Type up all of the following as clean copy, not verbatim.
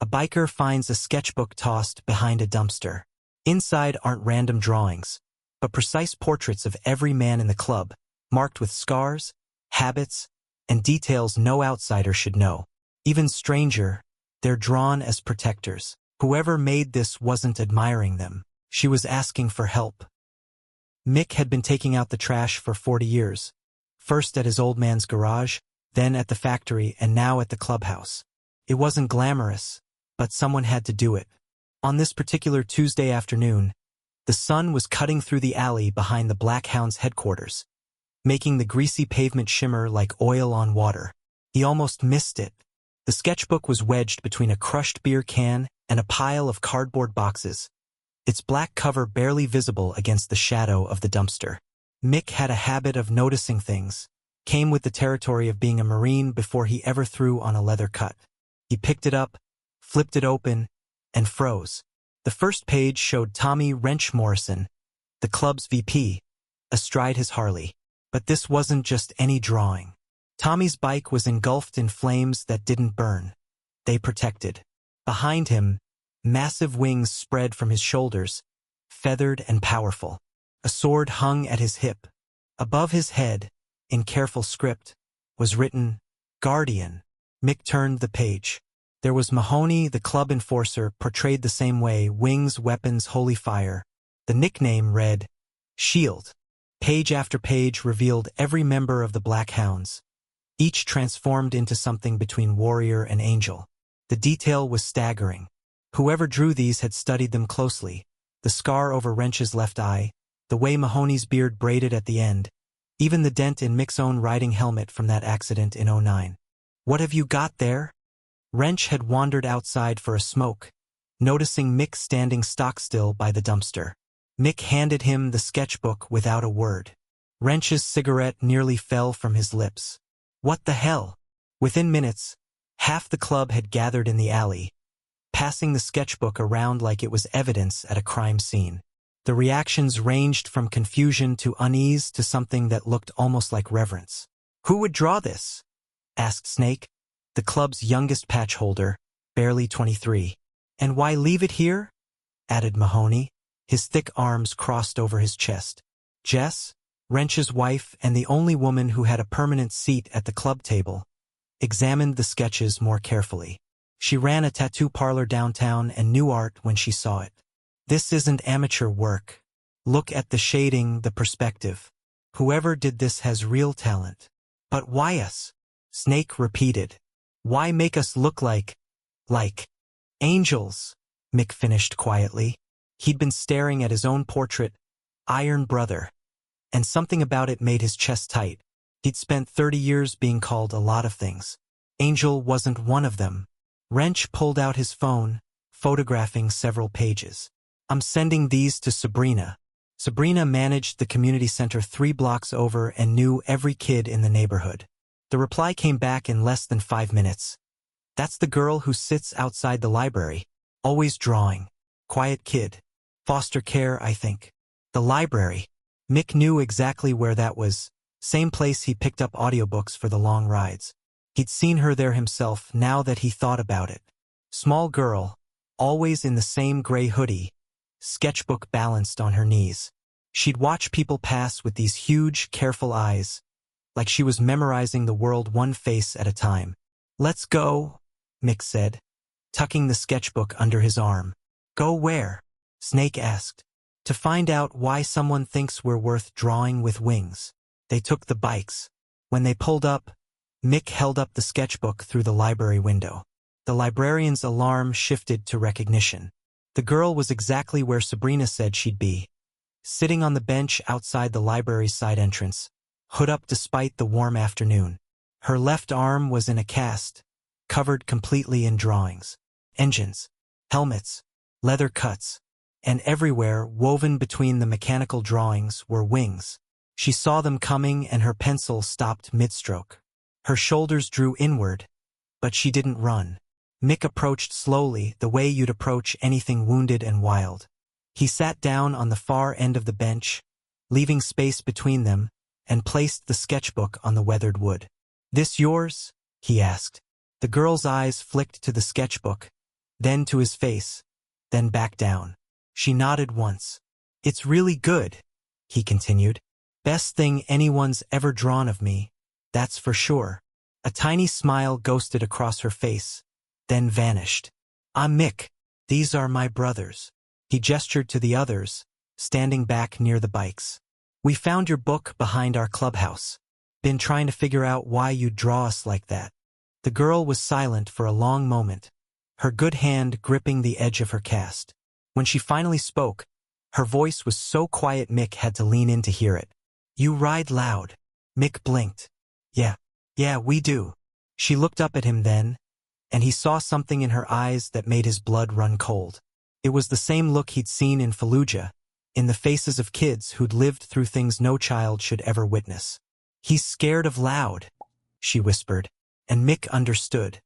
A biker finds a sketchbook tossed behind a dumpster. Inside aren't random drawings, but precise portraits of every man in the club, marked with scars, habits, and details no outsider should know. Even stranger, they're drawn as protectors. Whoever made this wasn't admiring them. She was asking for help. Mick had been taking out the trash for 40 years, first at his old man's garage, then at the factory, and now at the clubhouse. It wasn't glamorous, but someone had to do it. On this particular Tuesday afternoon, the sun was cutting through the alley behind the Black Hounds headquarters, making the greasy pavement shimmer like oil on water. He almost missed it. The sketchbook was wedged between a crushed beer can and a pile of cardboard boxes, its black cover barely visible against the shadow of the dumpster. Mick had a habit of noticing things, came with the territory of being a Marine before he ever threw on a leather cut. He picked it up, flipped it open, and froze. The first page showed Tommy Wrench Morrison, the club's VP, astride his Harley. But this wasn't just any drawing. Tommy's bike was engulfed in flames that didn't burn. They protected. Behind him, massive wings spread from his shoulders, feathered and powerful. A sword hung at his hip. Above his head, in careful script, was written, Guardian. Mick turned the page. There was Mahoney, the club enforcer, portrayed the same way, wings, weapons, holy fire. The nickname read, Shield. Page after page revealed every member of the Black Hounds, each transformed into something between warrior and angel. The detail was staggering. Whoever drew these had studied them closely. The scar over Wrench's left eye, the way Mahoney's beard braided at the end, even the dent in Mick's own riding helmet from that accident in '09. What have you got there? Wrench had wandered outside for a smoke, noticing Mick standing stock-still by the dumpster. Mick handed him the sketchbook without a word. Wrench's cigarette nearly fell from his lips. What the hell? Within minutes, half the club had gathered in the alley, passing the sketchbook around like it was evidence at a crime scene. The reactions ranged from confusion to unease to something that looked almost like reverence. Who would draw this? Asked Snake, the club's youngest patch holder, barely 23. And why leave it here? Added Mahoney, his thick arms crossed over his chest. Jess, Wrench's wife and the only woman who had a permanent seat at the club table, examined the sketches more carefully. She ran a tattoo parlor downtown and knew art when she saw it. This isn't amateur work. Look at the shading, the perspective. Whoever did this has real talent. But why us? Snake repeated. Why make us look like angels? Mick finished quietly. He'd been staring at his own portrait, Iron Brother, and something about it made his chest tight. He'd spent 30 years being called a lot of things. Angel wasn't one of them. Wrench pulled out his phone, photographing several pages. I'm sending these to Sabrina. Sabrina managed the community center 3 blocks over and knew every kid in the neighborhood. The reply came back in less than 5 minutes. That's the girl who sits outside the library, always drawing. Quiet kid. Foster care, I think. The library. Mick knew exactly where that was. Same place he picked up audiobooks for the long rides. He'd seen her there himself now that he thought about it. Small girl, always in the same gray hoodie, sketchbook balanced on her knees. She'd watch people pass with these huge, careful eyes, like she was memorizing the world one face at a time. Let's go, Mick said, tucking the sketchbook under his arm. Go where? Snake asked. To find out why someone thinks we're worth drawing with wings. They took the bikes. When they pulled up, Mick held up the sketchbook through the library window. The librarian's alarm shifted to recognition. The girl was exactly where Sabrina said she'd be, sitting on the bench outside the library's side entrance, hood up despite the warm afternoon. Her left arm was in a cast, covered completely in drawings. Engines, helmets, leather cuts, and everywhere, woven between the mechanical drawings, were wings. She saw them coming and her pencil stopped mid-stroke. Her shoulders drew inward, but she didn't run. Mick approached slowly, the way you'd approach anything wounded and wild. He sat down on the far end of the bench, leaving space between them, and placed the sketchbook on the weathered wood. This yours? He asked. The girl's eyes flicked to the sketchbook, then to his face, then back down. She nodded once. "It's really good," he continued. "Best thing anyone's ever drawn of me, that's for sure." A tiny smile ghosted across her face, then vanished. "I'm Mick. These are my brothers." He gestured to the others, standing back near the bikes. "We found your book behind our clubhouse. Been trying to figure out why you'd draw us like that." The girl was silent for a long moment, her good hand gripping the edge of her cast. When she finally spoke, her voice was so quiet Mick had to lean in to hear it. "You ride loud." Mick blinked. Yeah, we do." She looked up at him then, and he saw something in her eyes that made his blood run cold. It was the same look he'd seen in Fallujah, in the faces of kids who'd lived through things no child should ever witness. "He's scared of loud," she whispered, and Mick understood.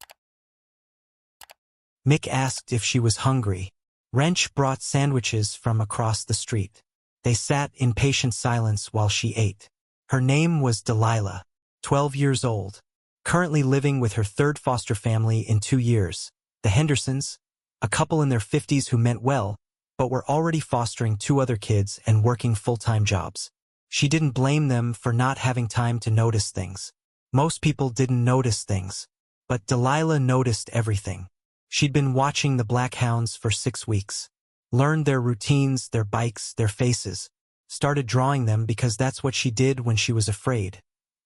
Mick asked if she was hungry. Wrench brought sandwiches from across the street. They sat in patient silence while she ate. Her name was Delilah, 12 years old, currently living with her third foster family in 2 years, the Hendersons, a couple in their 50s who meant well, but were already fostering 2 other kids and working full-time jobs. She didn't blame them for not having time to notice things. Most people didn't notice things, but Delilah noticed everything. She'd been watching the Black Hounds for 6 weeks, learned their routines, their bikes, their faces, started drawing them because that's what she did when she was afraid.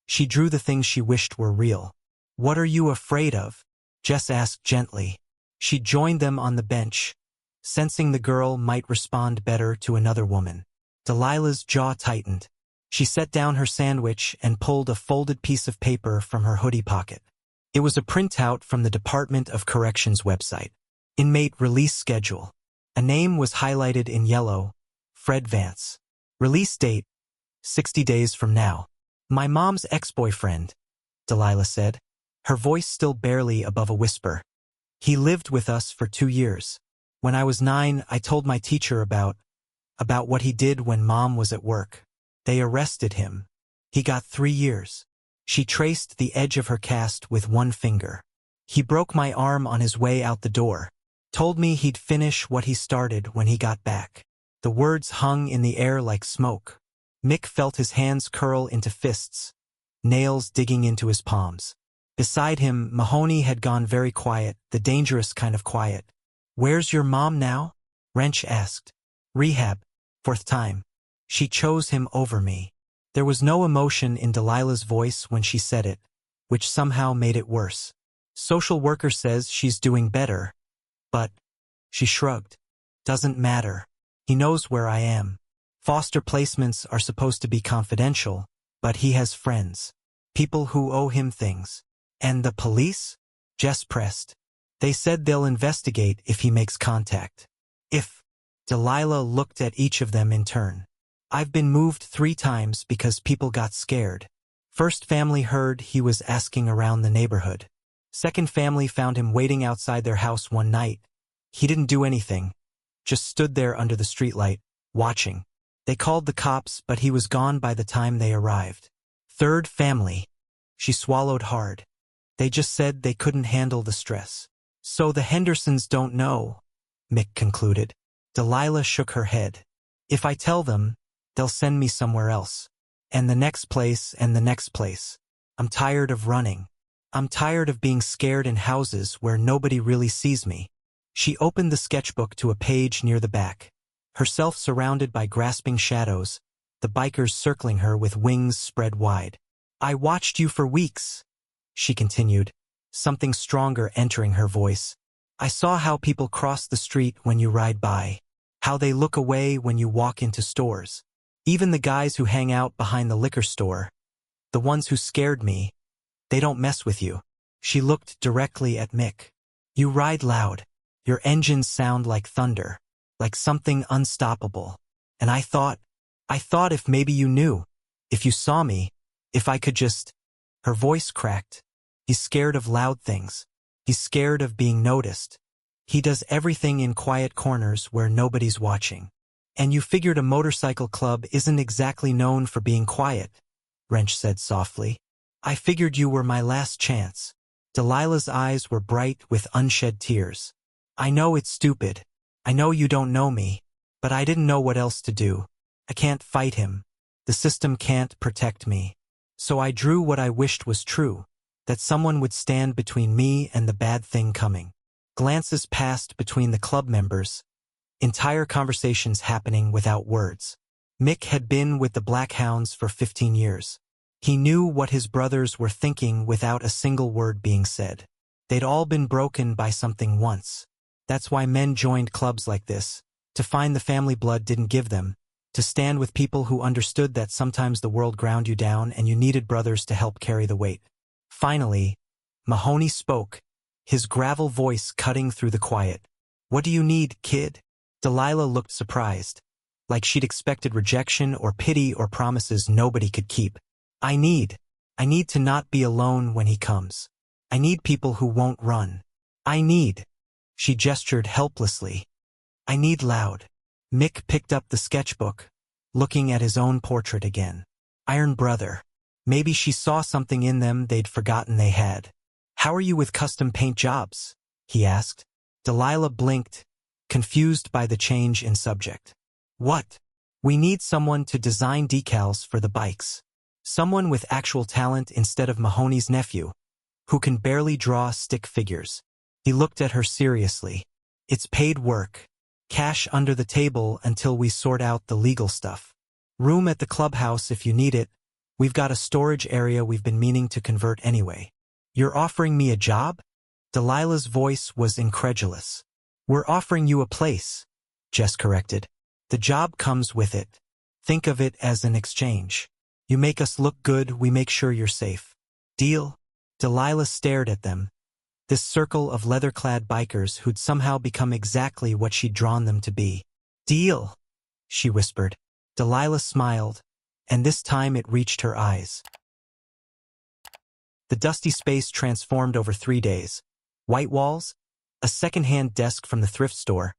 She drew the things she wished were real. "What are you afraid of?" Jess asked gently. She joined them on the bench, sensing the girl might respond better to another woman. Delilah's jaw tightened. She set down her sandwich and pulled a folded piece of paper from her hoodie pocket. It was a printout from the Department of Corrections website. Inmate release schedule. A name was highlighted in yellow, Fred Vance. Release date, 60 days from now. "My mom's ex-boyfriend," Delilah said, her voice still barely above a whisper. "He lived with us for 2 years. When I was 9, I told my teacher about what he did when Mom was at work. They arrested him. He got 3 years. She traced the edge of her cast with one finger. He broke my arm on his way out the door. Told me he'd finish what he started when he got back." The words hung in the air like smoke. Mick felt his hands curl into fists, nails digging into his palms. Beside him, Mahoney had gone very quiet, the dangerous kind of quiet. "Where's your mom now?" Wrench asked. "Rehab. 4th time. She chose him over me." There was no emotion in Delilah's voice when she said it, which somehow made it worse. "Social worker says she's doing better, but..." She shrugged. "Doesn't matter. He knows where I am. Foster placements are supposed to be confidential, but he has friends. People who owe him things." "And the police?" Jess pressed. "They said they'll investigate if he makes contact." "If..." Delilah looked at each of them in turn. "I've been moved 3 times because people got scared. First family heard he was asking around the neighborhood. Second family found him waiting outside their house one night. He didn't do anything, just stood there under the streetlight, watching. They called the cops, but he was gone by the time they arrived. Third family." She swallowed hard. "They just said they couldn't handle the stress." "So the Hendersons don't know," Mick concluded. Delilah shook her head. "If I tell them, they'll send me somewhere else. And the next place and the next place. I'm tired of running. I'm tired of being scared in houses where nobody really sees me." She opened the sketchbook to a page near the back. Herself surrounded by grasping shadows, the bikers circling her with wings spread wide. "I watched you for weeks," she continued, something stronger entering her voice. "I saw how people cross the street when you ride by, how they look away when you walk into stores. Even the guys who hang out behind the liquor store, the ones who scared me, they don't mess with you." She looked directly at Mick. "You ride loud. Your engines sound like thunder, like something unstoppable. And I thought if maybe you knew, if you saw me, if I could just..." Her voice cracked. "He's scared of loud things. He's scared of being noticed. He does everything in quiet corners where nobody's watching. And you figured a motorcycle club isn't exactly known for being quiet," Wrench said softly. "I figured you were my last chance." Delilah's eyes were bright with unshed tears. I know it's stupid. I know you don't know me. But I didn't know what else to do. I can't fight him. The system can't protect me. So I drew what I wished was true, that someone would stand between me and the bad thing coming. Glances passed between the club members, entire conversations happening without words. Mick had been with the Black Hounds for 15 years. He knew what his brothers were thinking without a single word being said. They'd all been broken by something once. That's why men joined clubs like this, to find the family blood didn't give them, to stand with people who understood that sometimes the world ground you down and you needed brothers to help carry the weight. Finally, Mahoney spoke, his gravel voice cutting through the quiet. What do you need, kid? Delilah looked surprised, like she'd expected rejection or pity or promises nobody could keep. I need to not be alone when he comes. I need people who won't run. She gestured helplessly. I need loud. Mick picked up the sketchbook, looking at his own portrait again. Iron brother. Maybe she saw something in them they'd forgotten they had. How are you with custom paint jobs? He asked. Delilah blinked, confused by the change in subject. What? We need someone to design decals for the bikes. Someone with actual talent instead of Mahoney's nephew, who can barely draw stick figures. He looked at her seriously. It's paid work. Cash under the table until we sort out the legal stuff. Room at the clubhouse if you need it. We've got a storage area we've been meaning to convert anyway. You're offering me a job? Delilah's voice was incredulous. We're offering you a place, Jess corrected. The job comes with it. Think of it as an exchange. You make us look good, we make sure you're safe. Deal? Delilah stared at them. This circle of leather-clad bikers who'd somehow become exactly what she'd drawn them to be. Deal, she whispered. Delilah smiled, and this time it reached her eyes. The dusty space transformed over 3 days. White walls, a second-hand desk from the thrift store,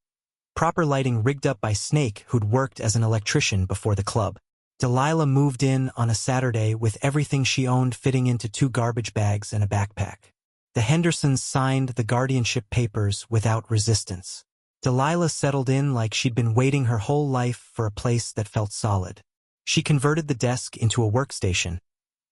proper lighting rigged up by Snake who'd worked as an electrician before the club. Delilah moved in on a Saturday with everything she owned fitting into 2 garbage bags and a backpack. The Hendersons signed the guardianship papers without resistance. Delilah settled in like she'd been waiting her whole life for a place that felt solid. She converted the desk into a workstation,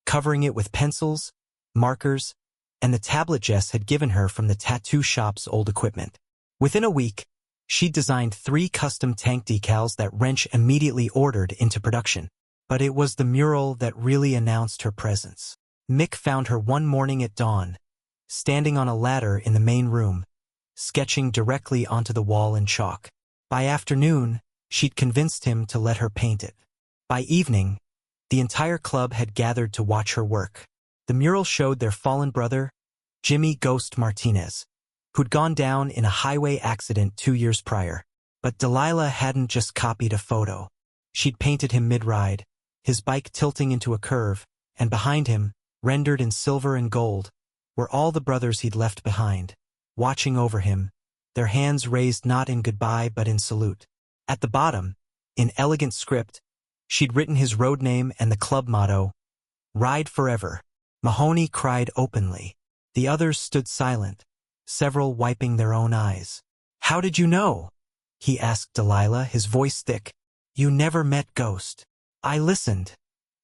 covering it with pencils, markers, and the tablet Jess had given her from the tattoo shop's old equipment. Within a week, she'd designed 3 custom tank decals that Wrench immediately ordered into production. But it was the mural that really announced her presence. Mick found her one morning at dawn, standing on a ladder in the main room, sketching directly onto the wall in chalk. By afternoon, she'd convinced him to let her paint it. By evening, the entire club had gathered to watch her work. The mural showed their fallen brother, Jimmy Ghost Martinez, who'd gone down in a highway accident 2 years prior. But Delilah hadn't just copied a photo. She'd painted him mid-ride, his bike tilting into a curve, and behind him, rendered in silver and gold, were all the brothers he'd left behind, watching over him, their hands raised not in goodbye but in salute. At the bottom, in elegant script, she'd written his road name and the club motto, Ride Forever. Mahoney cried openly. The others stood silent, several wiping their own eyes. How did you know? He asked Delilah, his voice thick. You never met Ghost. I listened,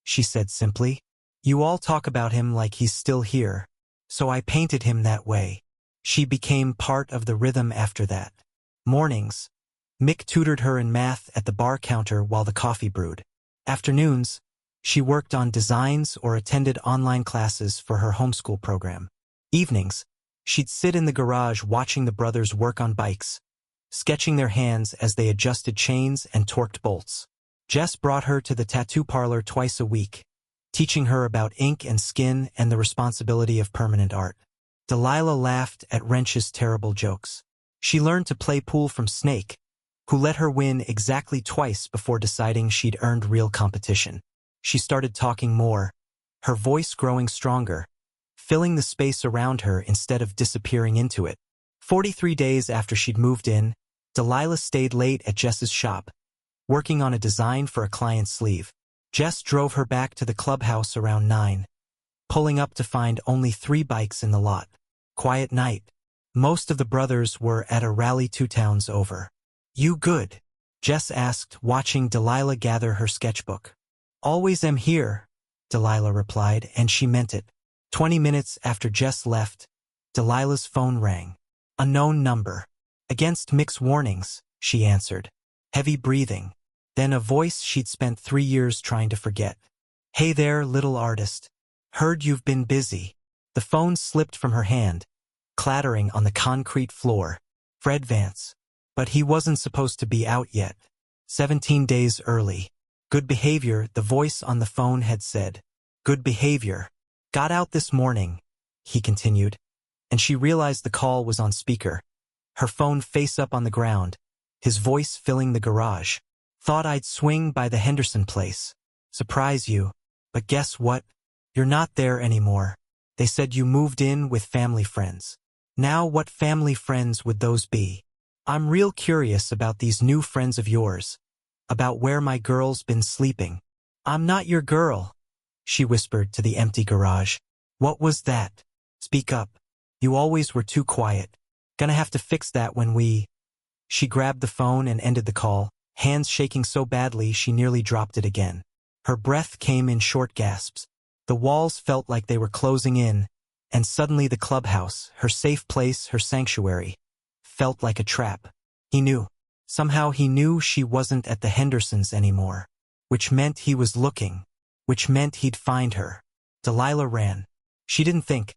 she said simply. You all talk about him like he's still here, so I painted him that way. She became part of the rhythm after that. Mornings, Mick tutored her in math at the bar counter while the coffee brewed. Afternoons, she worked on designs or attended online classes for her homeschool program. Evenings, she'd sit in the garage watching the brothers work on bikes, sketching their hands as they adjusted chains and torqued bolts. Jess brought her to the tattoo parlor twice a week, teaching her about ink and skin and the responsibility of permanent art. Delilah laughed at Wrench's terrible jokes. She learned to play pool from Snake, who let her win exactly twice before deciding she'd earned real competition. She started talking more, her voice growing stronger, filling the space around her instead of disappearing into it. 43 days after she'd moved in, Delilah stayed late at Jess's shop, working on a design for a client's sleeve. Jess drove her back to the clubhouse around 9, pulling up to find only 3 bikes in the lot. Quiet night. Most of the brothers were at a rally 2 towns over. You good? Jess asked, watching Delilah gather her sketchbook. Always am here, Delilah replied, and she meant it. 20 minutes after Jess left, Delilah's phone rang. Unknown number. Against Mick's warnings, she answered. Heavy breathing. Then a voice she'd spent 3 years trying to forget. Hey there, little artist. Heard you've been busy. The phone slipped from her hand, clattering on the concrete floor. Fred Vance. But he wasn't supposed to be out yet. 17 days early. Good behavior, the voice on the phone had said. Good behavior. Got out this morning, he continued, and she realized the call was on speaker. Her phone face up on the ground, his voice filling the garage. Thought I'd swing by the Henderson place. Surprise you. But guess what? You're not there anymore. They said you moved in with family friends. Now what family friends would those be? I'm real curious about these new friends of yours. About where my girl's been sleeping. I'm not your girl, she whispered to the empty garage. What was that? Speak up. You always were too quiet. Gonna have to fix that when we... She grabbed the phone and ended the call, hands shaking so badly she nearly dropped it again. Her breath came in short gasps. The walls felt like they were closing in, and suddenly the clubhouse, her safe place, her sanctuary, felt like a trap. He knew. Somehow he knew she wasn't at the Hendersons anymore. Which meant he was looking. Which meant he'd find her. Delilah ran. She didn't think.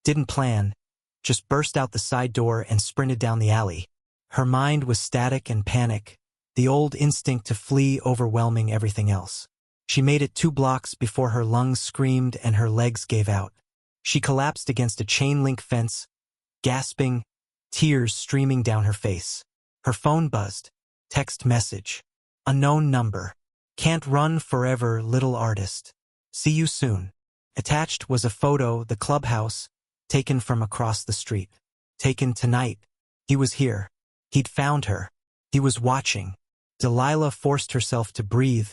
Didn't plan. Just burst out the side door and sprinted down the alley. Her mind was static and panic, the old instinct to flee overwhelming everything else. She made it 2 blocks before her lungs screamed and her legs gave out. She collapsed against a chain-link fence, gasping, tears streaming down her face. Her phone buzzed. Text message. Unknown number. Can't run forever, little artist. See you soon. Attached was a photo, the clubhouse, taken from across the street. Taken tonight. He was here. He'd found her. He was watching. Delilah forced herself to breathe,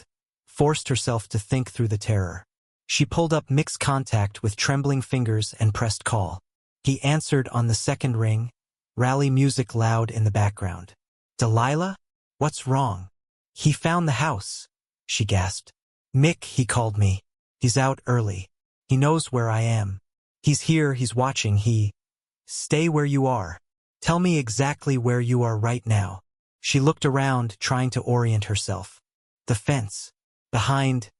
forced herself to think through the terror. She pulled up Mick's contact with trembling fingers and pressed call. He answered on the second ring, rally music loud in the background. Delilah? What's wrong? He found the house, she gasped. Mick, he called me. He's out early. He knows where I am. He's here, he's watching, Stay where you are. Tell me exactly where you are right now. She looked around, trying to orient herself. The fence. Behind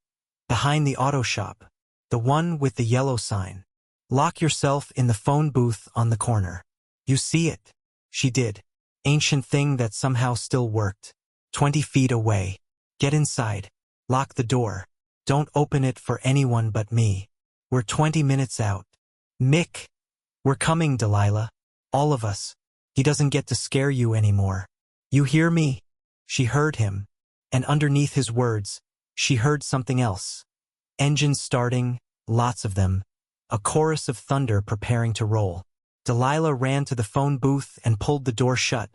the auto shop. The one with the yellow sign. Lock yourself in the phone booth on the corner. You see it. She did. Ancient thing that somehow still worked. 20 feet away. Get inside. Lock the door. Don't open it for anyone but me. We're 20 minutes out. Mick. We're coming, Delilah. All of us. He doesn't get to scare you anymore. You hear me? She heard him. And underneath his words, she heard something else. Engines starting, lots of them. A chorus of thunder preparing to roll. Delilah ran to the phone booth and pulled the door shut,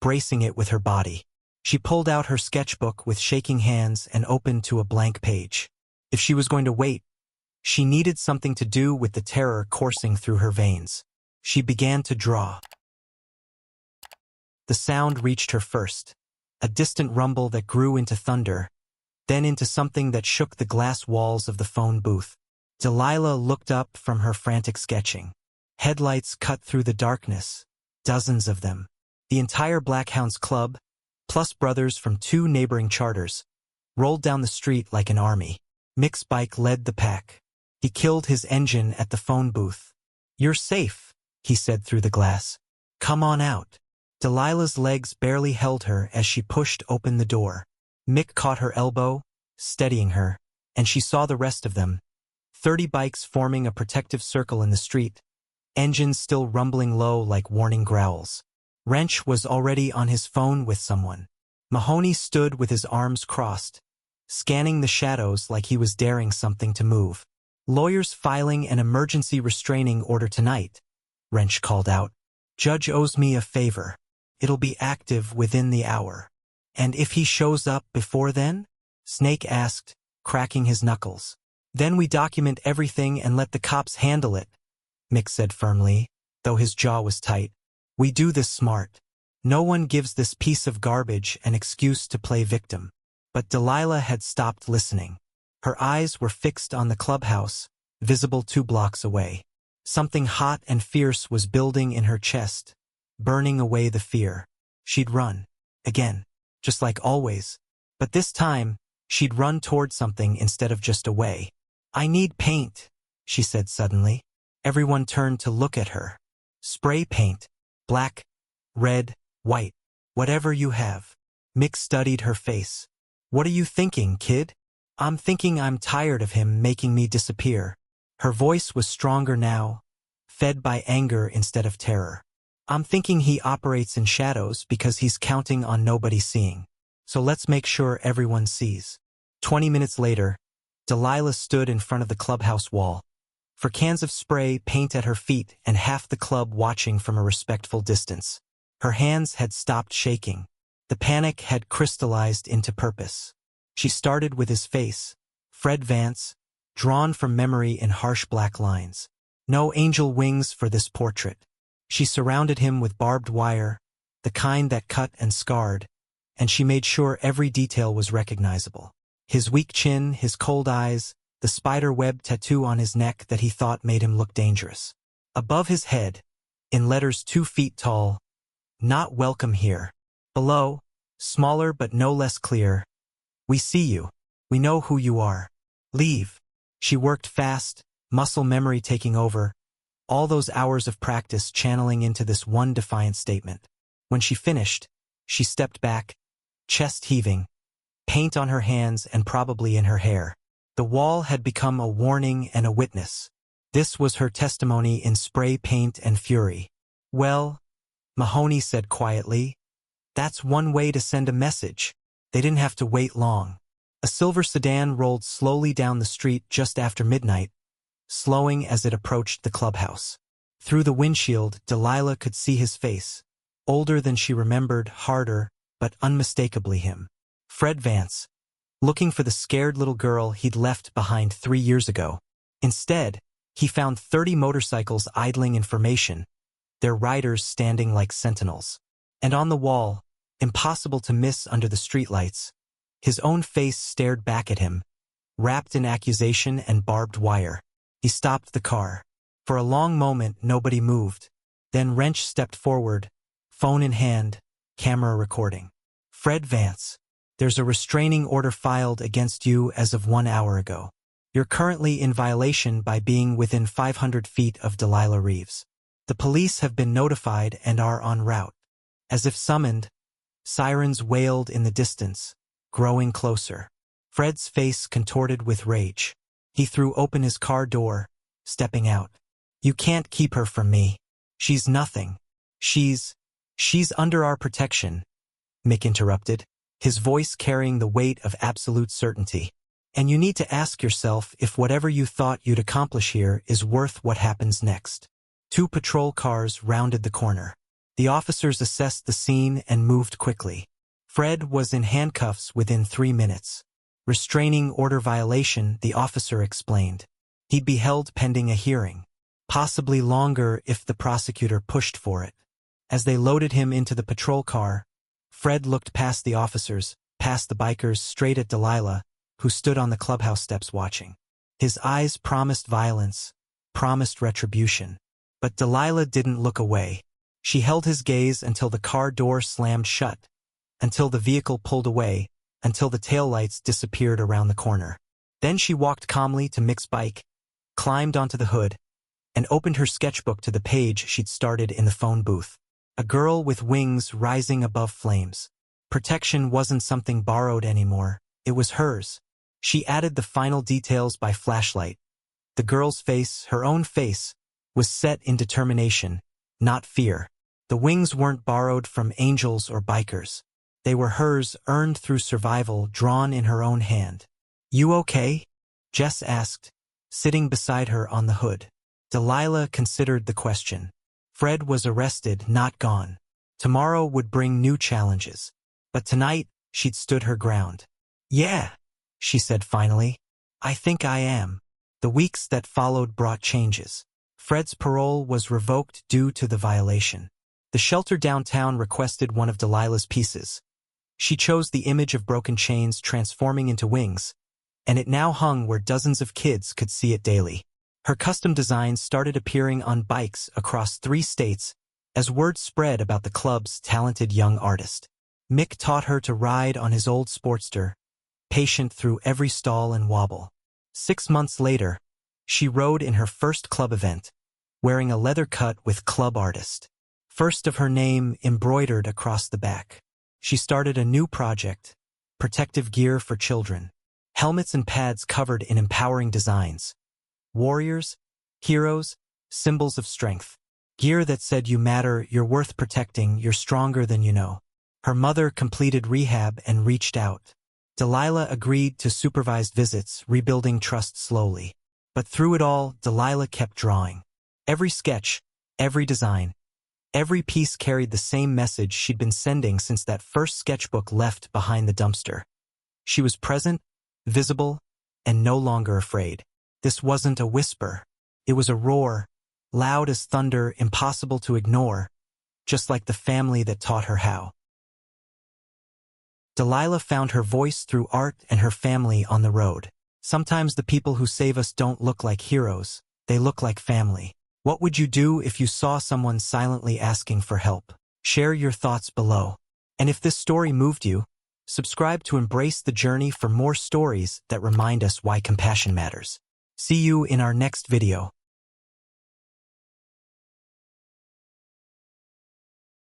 bracing it with her body. She pulled out her sketchbook with shaking hands and opened to a blank page. If she was going to wait, she needed something to do with the terror coursing through her veins. She began to draw. The sound reached her first, a distant rumble that grew into thunder, then into something that shook the glass walls of the phone booth. Delilah looked up from her frantic sketching. Headlights cut through the darkness, dozens of them. The entire Black Hounds Club, plus brothers from 2 neighboring charters, rolled down the street like an army. Mick's bike led the pack. He killed his engine at the phone booth. You're safe, he said through the glass. Come on out. Delilah's legs barely held her as she pushed open the door. Mick caught her elbow, steadying her, and she saw the rest of them. 30 bikes forming a protective circle in the street, engines still rumbling low like warning growls. Wrench was already on his phone with someone. Mahoney stood with his arms crossed, scanning the shadows like he was daring something to move. Lawyers filing an emergency restraining order tonight, Wrench called out. Judge owes me a favor. It'll be active within the hour. And if he shows up before then? Snake asked, cracking his knuckles. Then we document everything and let the cops handle it, Mick said firmly, though his jaw was tight. We do this smart. No one gives this piece of garbage an excuse to play victim. But Delilah had stopped listening. Her eyes were fixed on the clubhouse, visible 2 blocks away. Something hot and fierce was building in her chest, burning away the fear. She'd run. Again. Just like always. But this time, she'd run toward something instead of just away. I need paint, she said suddenly. Everyone turned to look at her. Spray paint. Black, red, white. Whatever you have. Mick studied her face. What are you thinking, kid? I'm thinking I'm tired of him making me disappear. Her voice was stronger now, fed by anger instead of terror. I'm thinking he operates in shadows because he's counting on nobody seeing. So let's make sure everyone sees. 20 minutes later, Delilah stood in front of the clubhouse wall. For cans of spray paint at her feet and half the club watching from a respectful distance. Her hands had stopped shaking. The panic had crystallized into purpose. She started with his face, Fred Vance, drawn from memory in harsh black lines. No angel wings for this portrait. She surrounded him with barbed wire, the kind that cut and scarred, and she made sure every detail was recognizable. His weak chin, his cold eyes, the spider web tattoo on his neck that he thought made him look dangerous. Above his head, in letters 2 feet tall, not welcome here. Below, smaller but no less clear, we see you. We know who you are. Leave. She worked fast, muscle memory taking over, all those hours of practice channeling into this one defiant statement. When she finished, she stepped back, chest heaving, paint on her hands and probably in her hair. The wall had become a warning and a witness. This was her testimony in spray paint and fury. Well, Mahoney said quietly, that's one way to send a message. They didn't have to wait long. A silver sedan rolled slowly down the street just after midnight, slowing as it approached the clubhouse. Through the windshield, Delilah could see his face, older than she remembered, harder, but unmistakably him. Fred Vance, looking for the scared little girl he'd left behind 3 years ago. Instead, he found 30 motorcycles idling in formation, their riders standing like sentinels. And on the wall, impossible to miss under the streetlights, his own face stared back at him, wrapped in accusation and barbed wire. He stopped the car. For a long moment, nobody moved. Then Wrench stepped forward, phone in hand, camera recording. Fred Vance, there's a restraining order filed against you as of 1 hour ago. You're currently in violation by being within 500 feet of Delilah Reeves. The police have been notified and are en route. As if summoned, sirens wailed in the distance, growing closer. Fred's face contorted with rage. He threw open his car door, stepping out. You can't keep her from me. She's nothing. She's under our protection, Mick interrupted, his voice carrying the weight of absolute certainty. And you need to ask yourself if whatever you thought you'd accomplish here is worth what happens next. 2 patrol cars rounded the corner. The officers assessed the scene and moved quickly. Fred was in handcuffs within 3 minutes. Restraining order violation, the officer explained. He'd be held pending a hearing, possibly longer if the prosecutor pushed for it. As they loaded him into the patrol car, Fred looked past the officers, past the bikers, straight at Delilah, who stood on the clubhouse steps watching. His eyes promised violence, promised retribution. But Delilah didn't look away. She held his gaze until the car door slammed shut, until the vehicle pulled away, until the taillights disappeared around the corner. Then she walked calmly to Mick's bike, climbed onto the hood, and opened her sketchbook to the page she'd started in the phone booth. A girl with wings rising above flames. Protection wasn't something borrowed anymore. It was hers. She added the final details by flashlight. The girl's face, her own face, was set in determination, not fear. The wings weren't borrowed from angels or bikers. They were hers, earned through survival, drawn in her own hand. You okay? Jess asked, sitting beside her on the hood. Delilah considered the question. Fred was arrested, not gone. Tomorrow would bring new challenges. But tonight, she'd stood her ground. Yeah, she said finally. I think I am. The weeks that followed brought changes. Fred's parole was revoked due to the violation. The shelter downtown requested one of Delilah's pieces. She chose the image of broken chains transforming into wings, and it now hung where dozens of kids could see it daily. Her custom designs started appearing on bikes across 3 states as word spread about the club's talented young artist. Mick taught her to ride on his old Sportster, patient through every stall and wobble. 6 months later, she rode in her first club event, wearing a leather cut with club artist. First of her name embroidered across the back. She started a new project, protective gear for children. Helmets and pads covered in empowering designs. Warriors, heroes, symbols of strength. Gear that said you matter, you're worth protecting, you're stronger than you know. Her mother completed rehab and reached out. Delilah agreed to supervised visits, rebuilding trust slowly. But through it all, Delilah kept drawing. Every sketch, every design, every piece carried the same message she'd been sending since that first sketchbook left behind the dumpster. She was present, visible, and no longer afraid. This wasn't a whisper. It was a roar, loud as thunder, impossible to ignore, just like the family that taught her how. Delilah found her voice through art and her family on the road. Sometimes the people who save us don't look like heroes, they look like family. What would you do if you saw someone silently asking for help? Share your thoughts below. And if this story moved you, subscribe to Embrace the Journey for more stories that remind us why compassion matters. See you in our next video.